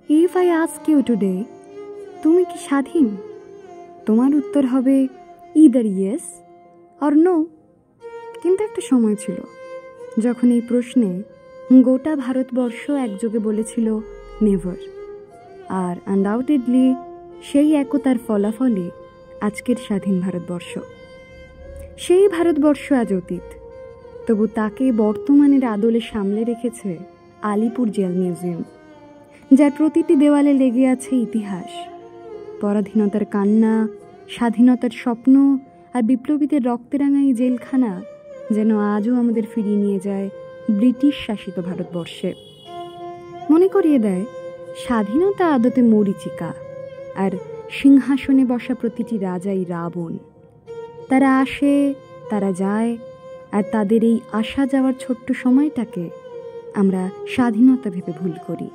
If I ask you today, তুমি কি স্বাধীন? তোমার উত্তর হবে ইদার ইয়েস অর নো। কিন্তু একটা সময় ছিল যখন এই প্রশ্নে গোটা ভারতবর্ষ একযোগে বলেছিল নেভার। আর আনডাউটেডলি সেই একতার ফলাফলে আজকের স্বাধীন ভারতবর্ষ। সেই ভারতবর্ষ আজ অতীত, তবু তাকে বর্তমানের আদলে সামলে রেখেছে আলিপুর জেল মিউজিয়াম, যার প্রতিটি দেওয়ালে লেগে আছে ইতিহাস, পরাধীনতার কান্না, স্বাধীনতার স্বপ্ন আর বিপ্লবীদের রক্তেরাঙা এই জেলখানা যেন আজও আমাদের ফিরিয়ে নিয়ে যায় ব্রিটিশ শাসিত ভারতবর্ষে। মনে করিয়ে দেয় স্বাধীনতা আদতে মরীচিকা, আর সিংহাসনে বসা প্রতিটি রাজাই রাবণ। তারা আসে, তারা যায়, আর তাদের এই আসা যাওয়ার ছোট্ট সময়টাকে আমরা স্বাধীনতা ভেবে ভুল করি।